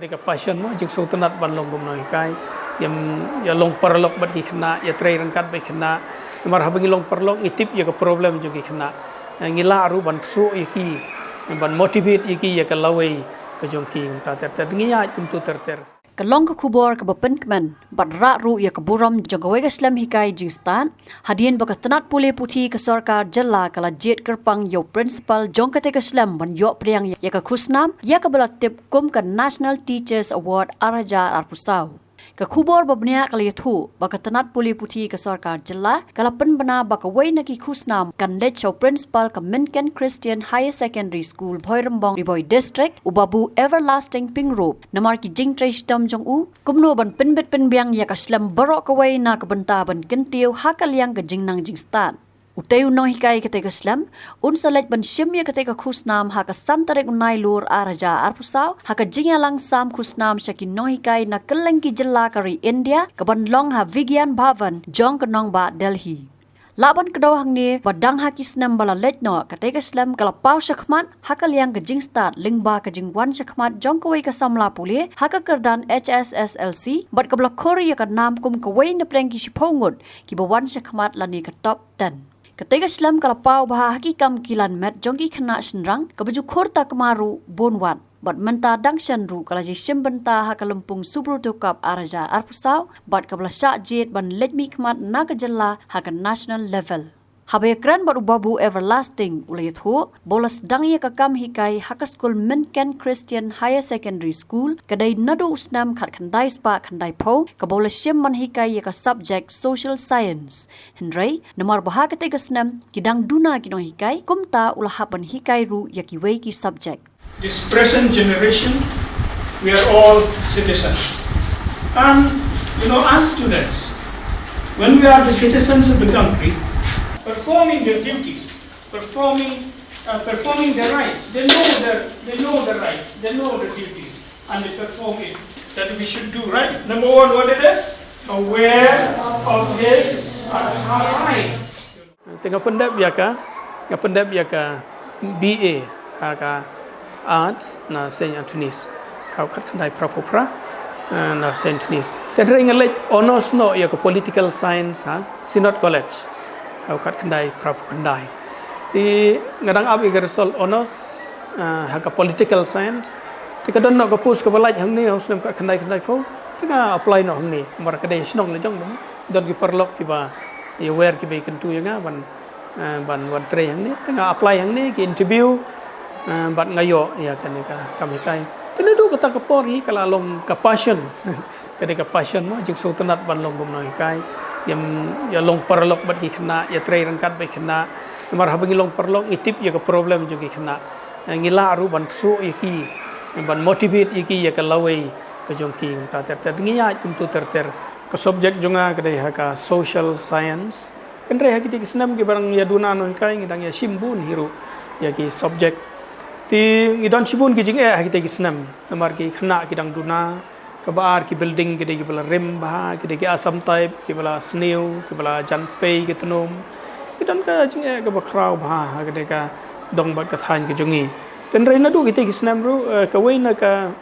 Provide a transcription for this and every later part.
ketika passion mo jing sultanat ban long gum Nonghikai yang ya long perlok bat ki Khynnah ya trai rangkat ba Khynnah mar habangi long perlok ngitip ya ka problem jo ki Khynnah ngila ru ban su ki ban motivate ki ya ka lawai ka jongki ta ter ngiya kum tu ter Kalong ka kubor ka bapenkman badra ru ya ka buram jangawai ka Islam hikai jingstan hadian baka tenat pule puthi ka sarkar jalla kala jet kerpang yo principal jong ka Islam ban yo priang ya ka Khusnam ya ka balatip kum ka National Teachers Award araja arpusau ka kubor babnya kala yathu baka tenat pule puthi ka sarkar jalla kala penbana baka wai na ki Khusnam kan let show principal ka Minken Christian Higher Secondary School Bhoirambong Riboy District ubabu everlasting pingrop namar ki jing treish tom jong u kumno ban penbet penbiang ya ka Islam barok ka wai na ka benta ban kentiu hakal yang ka jingnang jingstan Utayu Nonghikai ketika Islam, unsalet ban shimya ketika Khusnam haka santarek unai lur araja arpusau haka jingya langsam Khusnam syaki Nonghikai na kelengki jela kari India kaban long ha Vigyan Bhavan jong kenong ba Delhi. Laban kedua hangni badang haki Snem bala letno ketika Islam kalapau syakmat haka liang ke jingstat lingba ke jingwan syakmat jong kawai ke samla pulih haka kerdan HSSLC bad kabla Korea ka nam kum kawai na prengki sipongut ki bawan syakmat lani ke top 10. Ketika Islam kalapau baha hakikam kilan met jongki Khynnah senrang kebaju khorta kemaru bonwan bat menta dangshan ru kala jisim benta hakalempung subru tukap araja arpusau bat kabla syak jet ban letmi khmat na kejela haka national level. Habekran bat ubabu everlasting ulayat hu bolas dangya kakam hikai haka school Minken Christian Higher Secondary School kadai nadu usnam khat khandai spa khandai po kabolas sim man hikai ya ka subject social science hendrai namar baha ketika Snem kidang duna kinong hikai kumta ulahapan hikai ru ya ki wei ki subject. This present generation, we are all citizens. And, as students, when we are the citizens of the country, performing their duties, performing their rights, they know the rights, they know the duties, and they perform it. That we should do right. Number one, what it is? Aware of his or her rights. Tengah pendap ya ka BA ka arts na Saint Anthony's how kat kandai prapopra na Saint Anthony's tendring lek honors no ya ka political science Synod College how kat kandai prapopandai ti ngadang ab igar result honors ha ka political science ti kadon no ka push ka balaj hang ni Khusnam kat kandai pho tinga apply no hang ni mar ka dai snong le jong don ki perlok ki ba ya wer ki be kan tu ya ban tre hang ni tinga apply hang ni ki interview bat ngayo ya kanika kami kai tendu kata kapori kala long ka passion ketika passion mo jing sultanat ban long gum Nonghikai yang ya long perlok bat ki Khynnah ya trai rangkat ba Khynnah mar habangi long perlok ngitip ya ka problem jo ki Khynnah ngila ru ban su ki ban motivate ki ya ka lawai ka jongki ta ter ngiya kum tu ter ka subject jonga kedai ka social science kendre ha ki Snem ki barang ya duna Nonghikai ngidang ya simbun hiru ya ki subject ti ngidon sibun ki jing kita ki Snem tamar ki Khynnah ki dang duna ka baar ki building ki de bala rim ba ki de asam type ki bala sneu ki bala janpei ki tnom ki don ka jing ka ba khrau ba ki de ka dong bat ka than ki jongi ten reina du ki Snem ru ka weina ka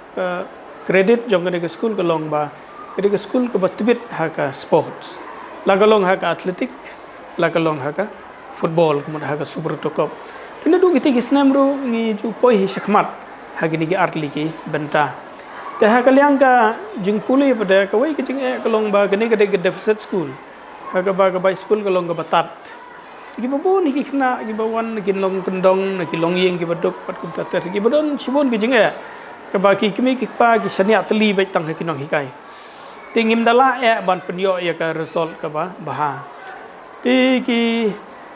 credit jong ka de school ka long ba ki de school ka batbit ha ka sports lagalong ha ka athletic lagalong ha ka football kuma ha ka super cup Tinadu kita Snem ru ni ju poi syakmat hagi ni art ligi benta te ha kaliang ka jing puli pada ka wei kiting kalong ba gani ka de deficit school ha ka ba school kalong ka batat ki babon ni Khynnah ki bawan ki long kendong ki long yeng ki baduk pat kun ter ki bodon sibon ki jing ka ba ki kimi ki pa ki sania teli bai tang ki Nonghikai tingim dala ban penyo ya ka result ka ba baha ti ki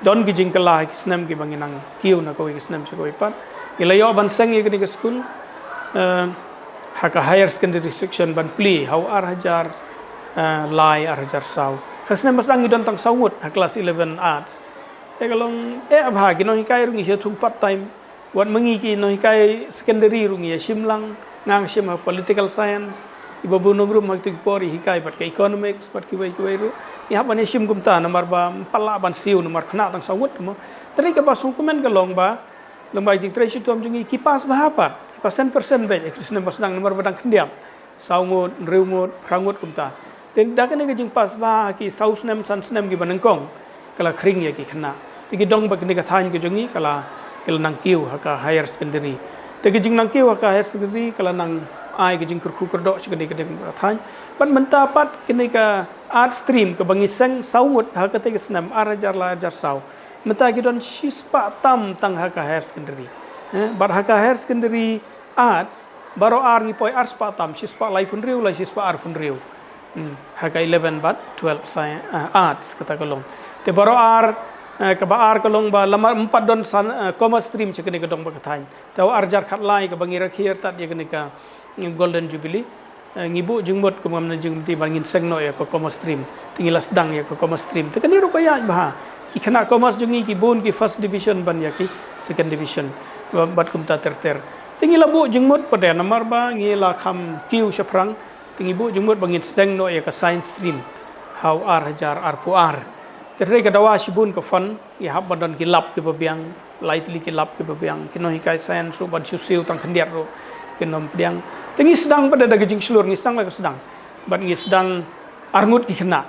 don ki jingkala ki Snem ki banginang kiu na ko ki Snem se ko ipat ilayo ban seng ki ni school ha ka higher secondary section ban pli how hajar lai hajar sau Khusnam basang idon tang saut ha class 11 arts kalong abha ki Nonghikai rungi se thum part time wat mengi ki Nonghikai secondary rungi simlang ngang sim political science ibabu nogrum hak tu pori hikai bat ke economics bat ki wei ru ya ban sim kumta nomor ba pala ban siu nomor Khynnah tang sawut mo tari ka ba dokumen ka long ba jing tre sitom jungi kipas ba hapat persen baik Khusnam basnang nomor badang kendiam saungut riungut rangut kumta ten dak ni gejing pas ba ki sau Snem san Snem ki banengkong kala kring ya ki khna tigi dong bak ni ka thain ki jongi kala nang kiu haka higher secondary tigi jing nang kiu haka higher secondary kala nang ai ki jing kurku kerdok sekedi kedem thain ban menta pat kini ka art stream ke bangi seng saungut haka tigi Snem arajar la ajar sau menta ki don sispa tam tang haka higher secondary bar haka higher secondary arts baro ar ni poi arts patam sispa lai pun riu lai sispa ar pun riu haka 11 bat 12 science arts kata kolong te baro ar ke ba ar kolong ba lamar 4 don commerce stream chekene ke dong ba kathain taw arjar khat lai ke bangi rakhir tat ye kene ka golden jubilee ngibu jingbot ko mamna jingti bangin sengno ya ko commerce stream tingila sedang ya ko commerce stream te kani ro kaya bah ki khana commerce jungi ki bon ki first division ban ya ki second division bat kumta ter tingila bu jingmot pada namar ba ngila kham kiu shaprang tingi bu jingmot bangin sedang no ya ka science stream how ar hajar ar pu ar terre ka dawa shibun ka fan ya hab bandon ki lab ki babiang lightly ki lab ki babiang ki Nonghikai science ro ban siu tang khandiat ro ki nom piang tingi sedang pada daga jing slur ni sedang la ka sedang ban ngi sedang arngut ki khna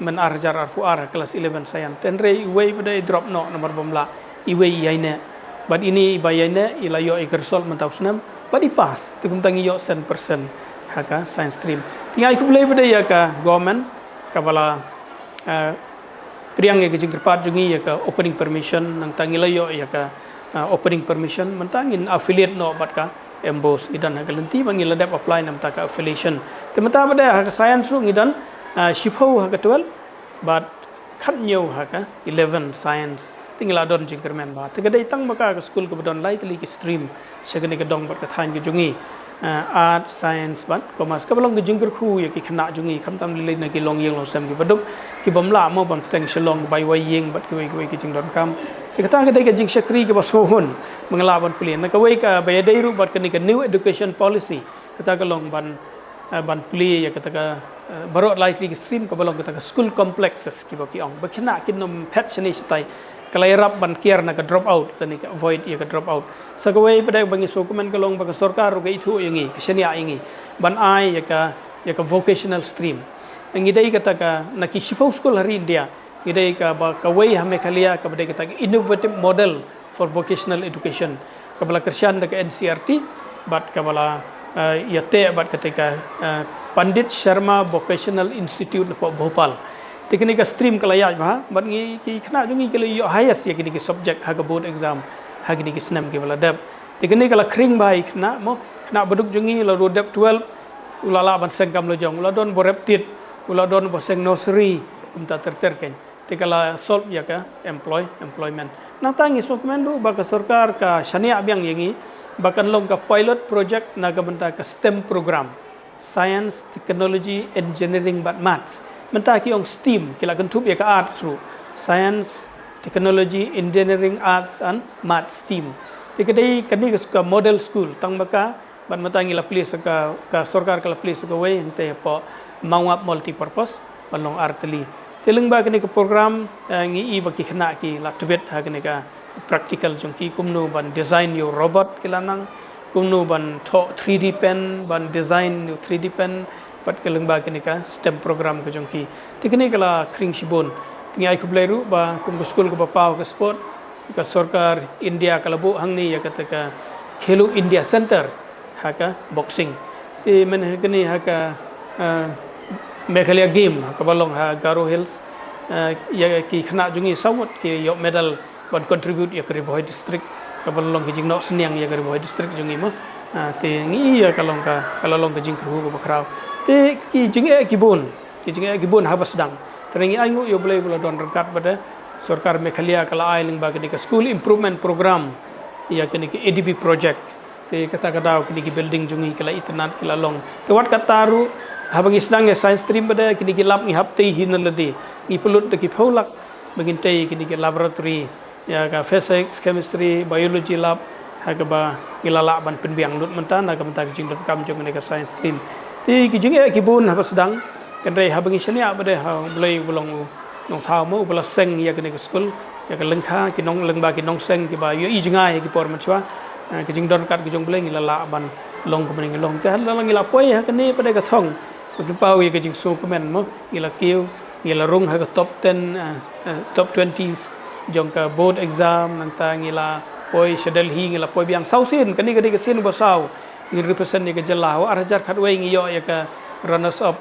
men ar hajar ar pu ar kelas 11 science tenre iwei pada drop no nomor bomla iwei yaina but ini bayana ilayo ikersol mentau Snem but ipas tukum tangi yo 100% haka science stream tingai ku boleh pada ya ka government ka bala priang ya gejing kerpat jungi ya ka opening permission nang tangi layo ya ka opening permission mentangin affiliate no bat ka embos idan haka lenti bangi ladap apply nam ta ka affiliation temata pada haka science ru ngidan shipho haka 12 but khat nyo haka 11 science tinggal adon jingkermen ba tegade tang maka ke school ke badon lightly ki stream segene ke dong bat ka thain ke jungi art science bat commerce ka balong ke jingker khu ya ki khna jungi kham tam le na ki long yeng lo sem ki badum ki bomla mo bam teng Shillong bai wai yeng bat ki wai ki jing don kam ki kata ke dai ke jing sakri ke basohon mengala ban plien na ka wai ka bai dai ru bat ke ni ke new education policy kata ka long ban pli ya kata ka barot lightly ki stream ka balong kata ka school complexes ki ba ki ong ba khna ki nom pet chani stai kalai rap ban kier na ka drop out tani ka avoid ya ka drop out sagawai pada bangi dokumen ka long baka sarkar ga itu yangi kshania yangi ban ai ya ka vocational stream ngi dai kata ka na ki shipau school hari India ngi dai ka ba ka wai ha Meghalaya ka badai kata innovative model for vocational education ka bala kershan da ka NCRT bat ka bala ya te bat kata ka Pandit Sharma Vocational Institute of Bhopal teknik ka stream kalaya bah bat ngi ki khna jungi ke yo highest ya ki subject ha ka board exam ha ki Snem ke bala dab teknik kala khring bai khna mo khna baduk jungi la ro dab 12 ulala ban sengkam lo jong ula don boreptit ula don bo seng nursery umta ter ken tekala solve ya ka employment na tangi sokmen ru ba ka sarkar ka shania byang yangi bakan long ka pilot project na ka banta ka STEM program science technology engineering but maths mentaki ong STEAM kila kentup ya ka arts ru science technology engineering arts and maths STEAM tikadai kani ka model school tang baka ban matangi la place ka sarkar ka la place ka way ente po mawap multi purpose balong artli teleng ba kani ka program ngi i baki khna ki la tibet ha kani ka practical jongki kumno ban design yo robot kila nang kumno ban 3D pen ban design yo 3D pen pat keleng ba kini ka STEM program ko jongki tikni kala kring shibon tingi ai kubleru ba kum school ko pau ka sport ka sarkar India kala bu hangni ya kata ka Khelo India Center haka boxing ti men kini haka Meghalaya game ka balong ha Garo Hills ya ki khna jungi sawat ki yo medal ban contribute ya Kyrwoh district ka balong ki jingno sniang ya Kyrwoh district jungi mo ti ngi ya kalong ka jing Kyrwoh ko bakrau te ki jinge kibun habas dang terengi aingu yo boleh don rangkat pada sarkar Meghalaya kala ailing bagi ka school improvement program ya kini ki ADB project te kata kini ki building jungi kala itnat kala long te wat kataru habang isdang ya science stream pada kini ki lab ni hapte hinaladi ni pulut de ki pholak bagin te kini ki laboratory ya ka physics chemistry biology lab hagaba ilala ban penbiang lut mentana ka menta jing dot kam jong ni ka science stream ti ki jing ki bun ha sedang kan rei ha bangi shania bade ha blai bulong nong thao mo bala seng ya ka ni school ya ka lengkha ki nong lengba ki nong seng ki ba yo i jinga ki por machwa ke jing don kat ke jong bleng ila la ban long ke mning long te la ngila poi ha ke ni pada ka thong ke pau ye ke jing so komen mo ila kiu ila rung ha ke top 10 top 20s jong ka board exam nang ta ngila poi shedel hi ngila poi biang sausin kani ke sin bo sau ngi represent ni ke jelah arajar khat wei ngi yo ya ka runners up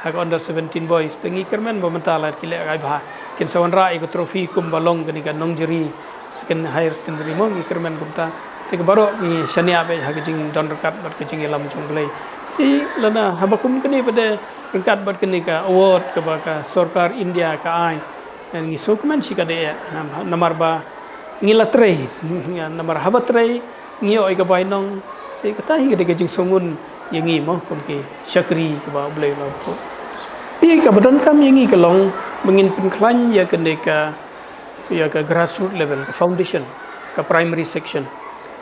ha under 17 boys tengi kermen bo mentala kile ai bha kin sawan ra ko trophy kum balong kani ka nongjeri second higher secondary mo ngi kermen bumta te ke baro ni shania be ha ke jing don kat bat ke jing lam jong blai ti lana habakum kani pada ringkat bat kani ka award ke ba ka sarkar India ka ai ngi sokman shi ka de namar ba ngila trei namar habat trei ngi oi ka bai nong te ka tai ke jing songun yangi mo kum ke syakri ke ba blai lo pi ka badan kam yangi ka long mengin pun klan ya ka grassroots level ka foundation ka primary section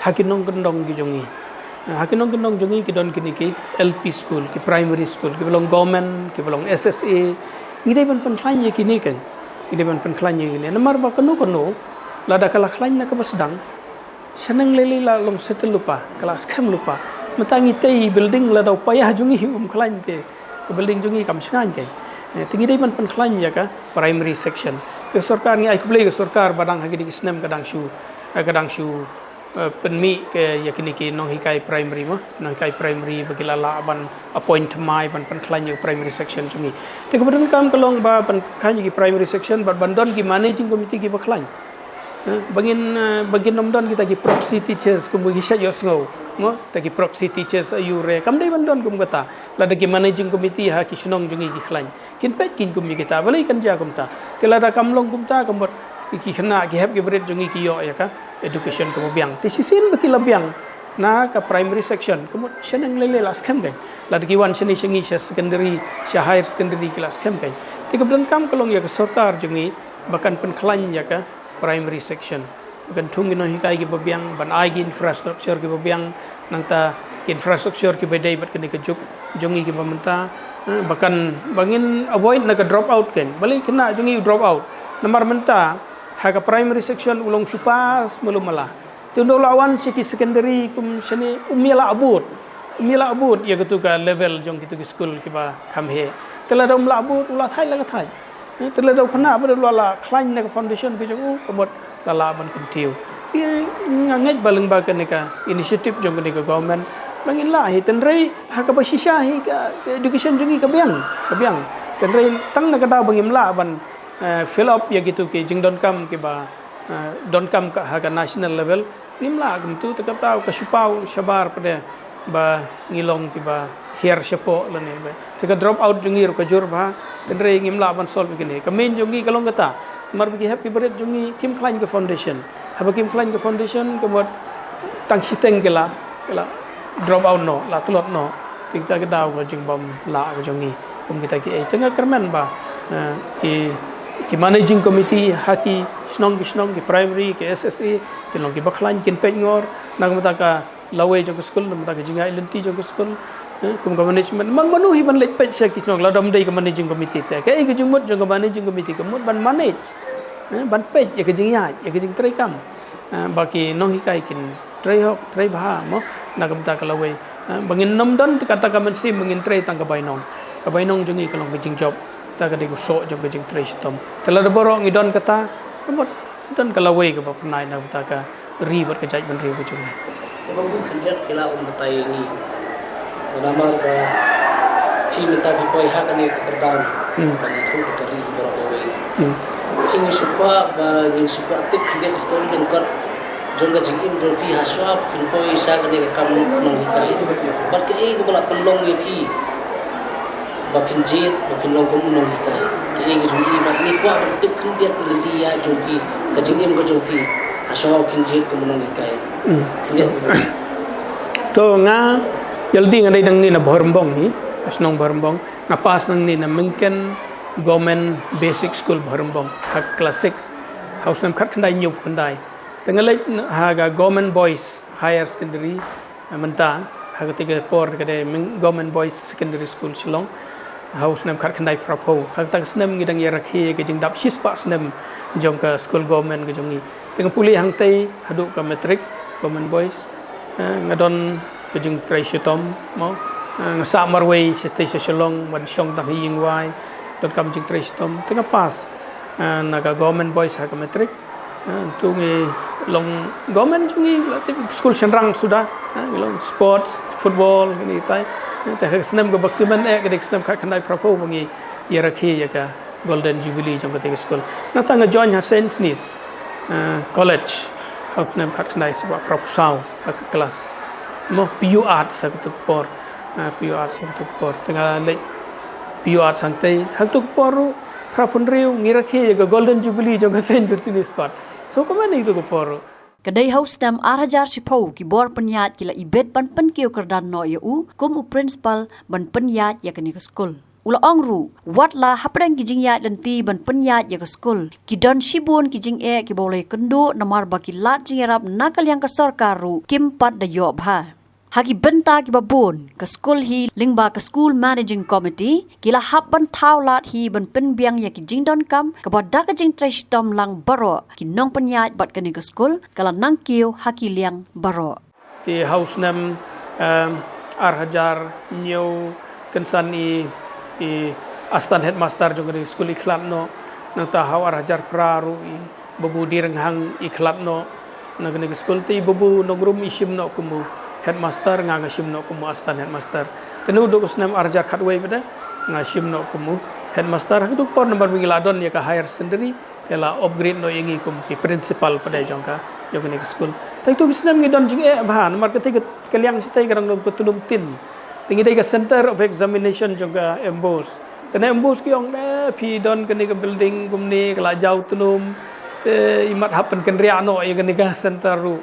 hakinong kendong ki jongi hakinong kendong jongi ki don kini ki LP school ki primary school ki belong government ki belong SSA ngidai pan klan ya kini kan ngidai pan klan ya kini namar ba kono lada kala klan na ka basdang senang lele la long settle lupa kelas kam lupa matangi tei building la dau payah jungi klan te ke building jungi kam sangan ke tingi dai pan klan ya ka primary section ke sarkar ni ai kublai ke sarkar badang hagi di Snem kadang shu penmi ke yakini ki Nonghikai primary mo Nonghikai primary bagila la ban appoint mai ban klan ya primary section jungi te kemudian kam kalong ba pan klan ki primary section ban bandon ki managing committee ki baklan bagin nomdon kita ki proxy teachers kum gi sha yosngo mo ta ki proxy teachers ayure kam dai bandon kum kata la da ki managing committee ha ki sunong jungi ki khlan kin pet kin kum kita balai kan ja kum ta tela da kam long kum ta kam bot ki Khynnah ki heb ki berit jungi ki yo ya ka education kum biang ti sisin baki labiang na ka primary section kum senang lele las kam kan la da ki wan seni sengi secondary higher secondary kelas kam kan ti kemudian kam kalong ya ka sarkar jungi bahkan pen khlan ya ka primary section bukan tung Nonghikai ki babiang ban ai ki infrastructure ki babiang nangta infrastructure ki bedai bat kini kejuk jongi ki pamenta bahkan bangin avoid nak drop out kan balik kena jongi drop out nomor menta ha primary section ulong supas belum malah tu lawan siki secondary kum sini umila abud ya gitu ka level jong gitu ki school ki ba khamhe tela dom la abud ula thai la thai tela dom khana ba la klan na foundation ki jong komot la ban kentiu ngangai baleng ba kan ka initiative jong ni ka government bangin la hi tenrei ha ka basisha hi ka education jongi ka biang tenrei tang na ka da bangim la ban fill up ya gitu ki jing don kam ki ba don kam ka ha ka national level nimla gum tu ta ka tau ka supau sabar pada ba ngilong ki ba here sepo la ne ba ta drop out jongi ro ka jur ba tenrei ngimla ban solve ki ka main jongi kalong kata mar bi happy beret jongi kim klan ka foundation ha kim klan ka foundation ko bot tang siteng kala drop out no la tulot no kita ke daw ko jing bom la ko jongi kum kita ki tengah kerman ba ki managing committee haki snong ki primary ki SSA ki long ki baklan kin pe ngor nang mata ka lawe jong school nang mata ka jinga ilenti jong school kum ka management man manuhi ban lek pe sa ki snong la dom dei ka managing committee te ka ki jing mut jong ka managing committee ka mut ban manage ban pe ya ka jing ya ka jing trai kam baki Nonghikai kin trai bha mo nang mata ka lawe bangin nomdon kata ka man sim bangin trai tang ka bainong jongi ka long ka jing job ta ka dego so jong jing tre sitom tela de borong idon kata kemot don kala we ka pernai na ta ka ribet ka jaj ban ri bu chung ko bang bun khanjat khila um tai ni nama ka thi meta bi poi ha ka ni ka terdan ban thu ka tari borong we king sukwa ba ning sukwa tip khanjat story den kon jong ka jing im jong pi ha swa pin poi sa ka ni ka kam Nonghikai bat ke ko bala pelong ye pi ba pinjit ba pinong ko Nonghikai ki ngi jung ba ni kwa tip khanjat ilenti ya jong pi ka jing im ko jong pi asaw pinjit ko Nonghikai to nga yaldi ngai dang ni na bharmbong ni asnong bharmbong na pas nang ni na mungkin government basic school bharmbong ha class 6 house nam khat khandai nyup khandai tangalai ha ga government boys higher secondary manta ha ga tiga por ga de government boys secondary school Shillong house nam khat khandai prapo ha ta Snem ngi dang ya rakhi ga jing dap shispa Snem jong ka school government ga jongi teng puli hang tai hadu ka matric government boys ngadon kejing trai shitom mo ngasa marway sistay sa Shillong man syong tang hiying wai don kam jing trai shitom tengah pas naga government boys ha metric tu ngi long government jungi school senrang sudah long sports football ni taiแต่Khusnamก็บักมันเอกเด็กKhusnamคันได้พระผู้บางยียาระคียากะ golden jubilee จงกะเตกสกูลนับตั้งก็ join ฮะ Saint Nis college Khusnamคันได้สว่าพระผู้สาวคลาสmo PU art sa tutupor PU art sa tutupor tengah le PU art santai hak tutuporพระพุนริวงีระคียากะ golden jubilee จงกะ Saint Nis spot so ko man itu ko por Kedai haus Snem arajar sipau ki bor penyat kila ibet ban pen kiu kerdan no yu kum u principal ban penyat ya kini ke skul. Ula ongru wat la hapreng ki jing ya lenti ban penyat ya ke skul. Ki don shibun ki jing ki boleh kendu namar baki lat jing erap nakal yang ke sorkaru kim pat da yo bha. Haki benta ki babun ke skul hi lingba ke school managing committee kila hap ban thau lat hi ban pen biang ya ki jing don kam ke boda ke jing tresh tom lang baro ki nong penyat bat kini ke skul kala nang kiu haki liang baro ti house nam arhajar new kensan i astan headmaster jong di skul ikhlap no nang ta haw arhajar praru i babu direng hang ikhlap no nang kini ke skul ti babu nongrum isim no kumu headmaster nga ngashim no kumu astan headmaster tenu do Khusnam arjar khatway beda ngashim no kumu headmaster hak por number wingiladon ya ka higher secondary kala upgrade no yengi kum ki principal pada jongka jong ni school tai tu Khusnam ngi don jing bhan mar kete kaliang sitai garang dom tulum tin tingi dai ka center of examination jongka embos tene embos ki ong de phi don kani ka building kum ni kala jau tulum imat happen kan ria no ya kani ka center ru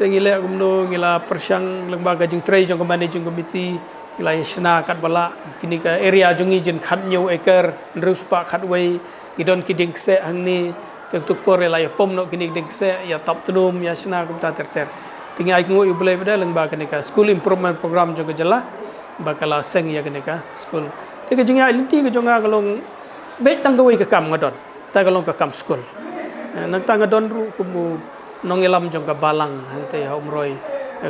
ngila gumno ngila persyang lembaga jing trai jong managing committee ngila yasna kat bala kini ka area jongi jin khat nyu eker rus pa khat wei idon ki ding se angni tuk por la ya pom no kini ding se ya tap tunum yasna kum ta ter tingi ai ngoi boleh beda lembaga ni ka school improvement program jong jala bakala seng ya kini ka school te ka jing ai linti ka jonga kalong bet tang wei ka kam ngadon ta kalong ka kam school nang tang ngadon ru kumu nongilam jong ka balang hante umroi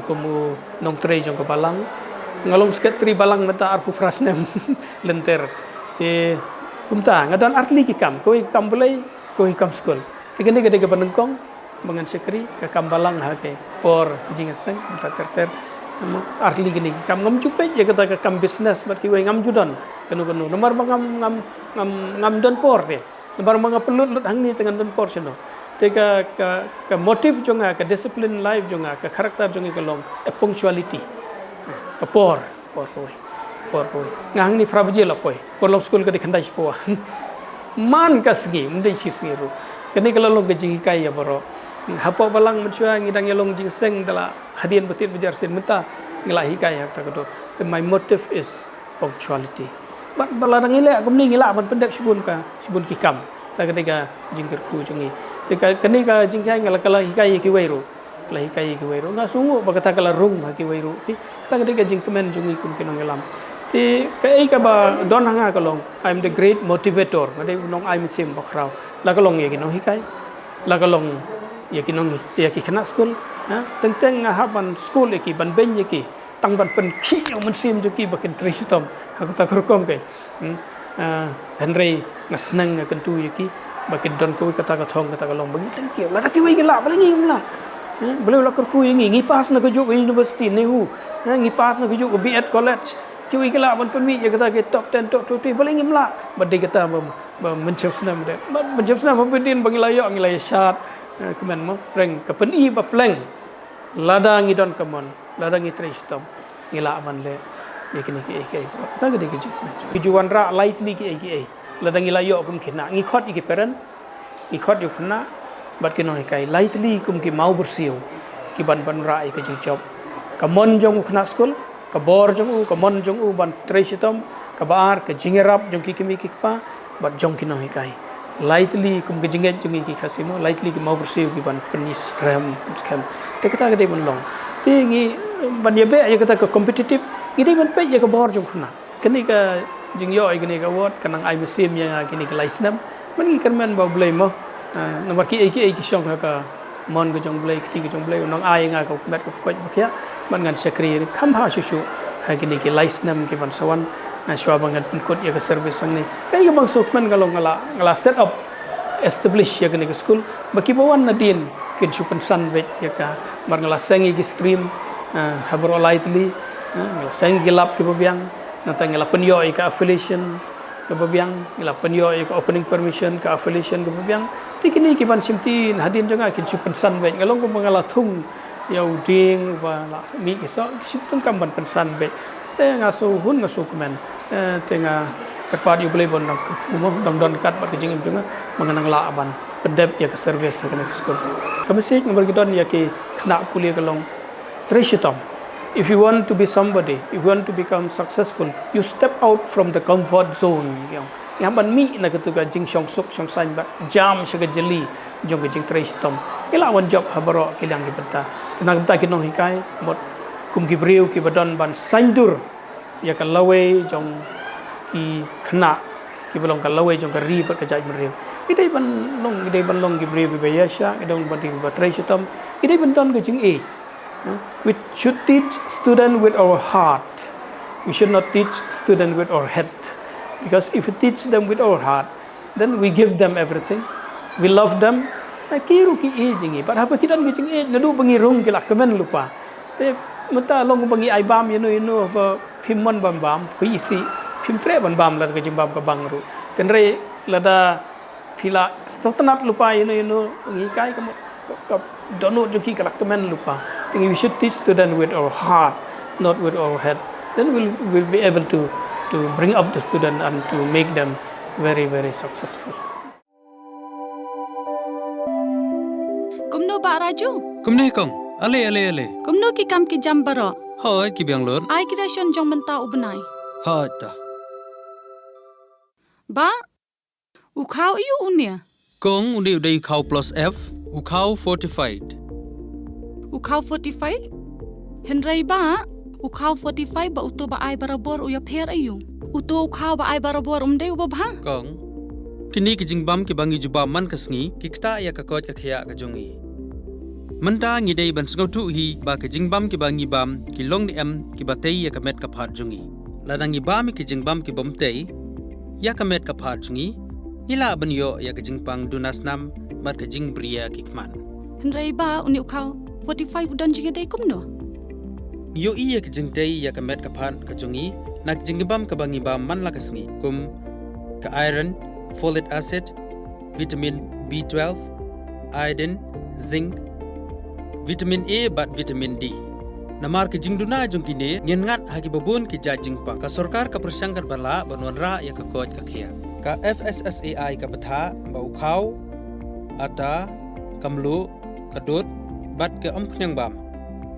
kumu nong trei jong ka balang ngalong sket tri balang mata arku frasnem lenter te kumta ngadon artli ki kam koi kam boleh koi kam skol te gende gede ka banengkong bangan sekri ka kam balang ha ke por jingaseng kumta ter artli gini kam ngam jupe je kata ka kam business mat ki wei ngam judon kanu nomor ngam don por te nomor manga pelut lut hang ni tengan don por seno teka ka motif jonga ka discipline life jonga ka karakter jongi ka long punctuality ka por ngang ni prabaje la poi por long school ka dikhandai po man ka sgi mundai chi sgi ru kani ka long ka jingi kai ya boro hapo balang mchua ngidang yelong jing seng dala hadian betit bejar sin menta nglahi kai hak ta ko my motive is punctuality bat bala dang ile agum ni ngila ban pendek subun ki kam ta ketika jingkir khu jongi kani ka jingkai ngala kala hikai ki weiru nga sungu bagata kala rung ki weiru ti ta ketika jingkemen jungi kun kinong elam ti kai ka ba don hanga kalong I'm the great motivator ngade nong I'm sim bakrau la kalong ye kinong hikai la kalong ye kinong ye ki Khynnah school ha teng haban school ki ban ben ye ki tang ban pen ki yang men sim juki bakin tristom aku ta kurkom ke Henry ngasnang kentu ye ki bakin don ko kata ka thong kata ka long bagi tang ki la ta ki wei ki la balingi mla boleh la kurku yang ngi pas na ko juk university ni hu ngi pas na ko juk BEd college ki wei ki la ban pen mi ye kata ke top 10 top 20 balingi mla badai kata mencep Snem de mencep Snem pembedin bagi layak ngi lay syat kemen mo reng ka pen i ba pleng lada ngi don kamon lada ngi tristom ngi la man le ye kini ki ta gede ki juwan ra lightly ki ladang ilayo kum Khynnah ngi khot ki parent ngi khot yu Khynnah bat ki noi kai lightly kum ki mau bersiu ki ban rai ke job ka mon jong Khynnah school ka bor jong ka mon jong ban tristom ka bar ka jingerap jong ki kimi ki pa bat jong ki noi kai lightly kum ki jinget jong ki khasimo lightly ki mau bersiu ki ban penis ram scam te kata gede bon long ti ngi ban ye be ye kata ka competitive ngi dei ban pe ye ka bor jong Khynnah kini ka jing yo igni ka wot kanang ai musim yang kini ka Snem man ki kan man ba blame mo nomor ki shong ka mon ke jong blai kti ke jong blai nong ai nga ko met ko ko bakia man ngan sekri kham ha shu ha kini ke Snem ke ban sawan shwa bangat kut ya ke service ni kai ke bang sok man galong ngala set up establish ya ke school baki bawan na din kin shu pensan bet ya ka bar ngala sengi ke stream habro lightly ngala sengi lap ke babiang nata ngala penyo ke affiliation ke babiang ngala penyo ke opening permission ke affiliation ke babiang tikini ki ban simtin hadin janga kin shu pensan bet ngalong ko mangala thung yau ding wa la mi ki so sipun kam ban pensan bet te nga so hun nga so kemen te nga kerpat yu boleh bon nak umum dom kat bat kijing janga manganang la ban pendep ya ke service ke school kamsik ngbar gidon ya ki khna kuliah kalong trishitom. If you want to be somebody, if you want to become successful, you step out from the comfort zone. Yang ban mi na ketuga jing syong suk syong san ba jam syaga jeli jong ke jing trishitom. Ila wan job habaro kilang ki benta. Tenang benta ki Nonghikai bot kum ki briu ki badon ban sandur ya ka lawe jong ki khna ki belong ka lawe jong ka ri ba ka jai briu. Idai ban long ki briu ki bayasha idong ban di ba trishitom. Idai ban don ke jing e. We should teach students with our heart. We should not teach students with our head. Because if we teach them with our heart, then we give them everything. We love them. Kiru ki e jingi. But apa kita ngi jingi nadu bangi rong ki lak kemen lupa. Te mata long bangi ai bam yeno apa phimon bam hui isi phim tre bam la ke jimbam ka bangru. Tenre lada phila stotanat lupa yeno ngi kai ka dono joki ka lak kemen lupa. We should teach students with our heart, not with our head. Then we'll be able to bring up the student and to make them very, very successful. Kumno ba Raju? Kumne kong, ale. Kumno ki kam ki jam baro. Hai ki biang lor. Ai ki ration jong menta ubnai. Hai ta. Ba, ukau iu unia. Kong undi udai khau plus F, ukau fortified. Ukau 45? Henry ba, ukau 45 ba uto ba ai barabor uya pher ayu. Uto ukau ba ai barabor umde uba ba? Kong, kini ki jingbam ki bangi juba man kasngi ki kta ya ka kot ka khya ka jongi. Manda ngi dei ban sngau tu hi ba ki jingbam ki bangi bam ki long ni em ki batei ya ka met ka phat jongi. Ladangi bam ki jingbam ki bomtei ya ka met ka phat jongi. Ila ban yo ya ka jingpang dunasnam mat ka jingbria ki kman. Henry ba uni ukau 45 udan jiga dai kumno. Yo iya ke jingtei ya ka met ka phan ka jungi nak jingbam ka bangi bam man la kasngi kum ka iron, folic acid, vitamin B12, iodine, zinc, vitamin A bat vitamin D. Namar ke jingduna jungkine ngin ngat hagi babun ki ja jingpa ka sarkar ka persangkat bala banwanra ya ka koj ka khia. Ka FSSAI ka batha ba ukhau ata kamlu kadut bat ke khnyang bam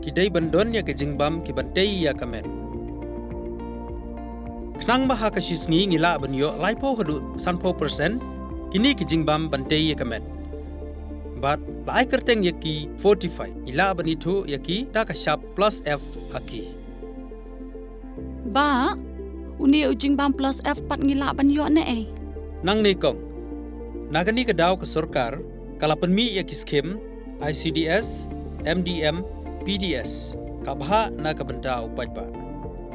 ki dei bandon ya ke jingbam ki bantei ya kamet knang ba ha ka shisngi ngila banyo laipo hadu sanpo percent kini ki jingbam bantei ya kamet bat lai kerteng ya ki 45 ila bani thu ya ki ta ka sharp plus F haki Ba, uni jingbam plus F pat ngila banyo na eh. nang ni kong nagani ka daw ka sarkar kalapan mi ya ki scheme ICDS, MDM, PDS, kabha na kabenta upajba.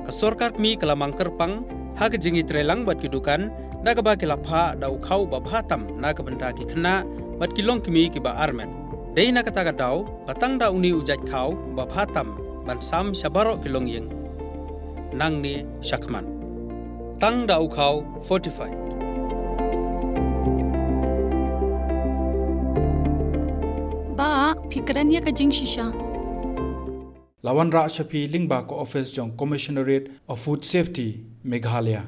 Kasorkar mi kalamang kerpang, ha jingi trelang bat kidukan, na kaba kilapha da ukau babhatam na kabenta ki Khynnah, bat kilong kimi ki ba armen. Dei na kataga daw, patang da uni ujat kau babhatam, ban sam syabaro kilong yeng. Nang ni syakman. Tang da ukau 45. Ba, pikirannya ka jing shisha. Lawan Ra Shafi Lingba ko office jong Commissionerate of Food Safety Meghalaya.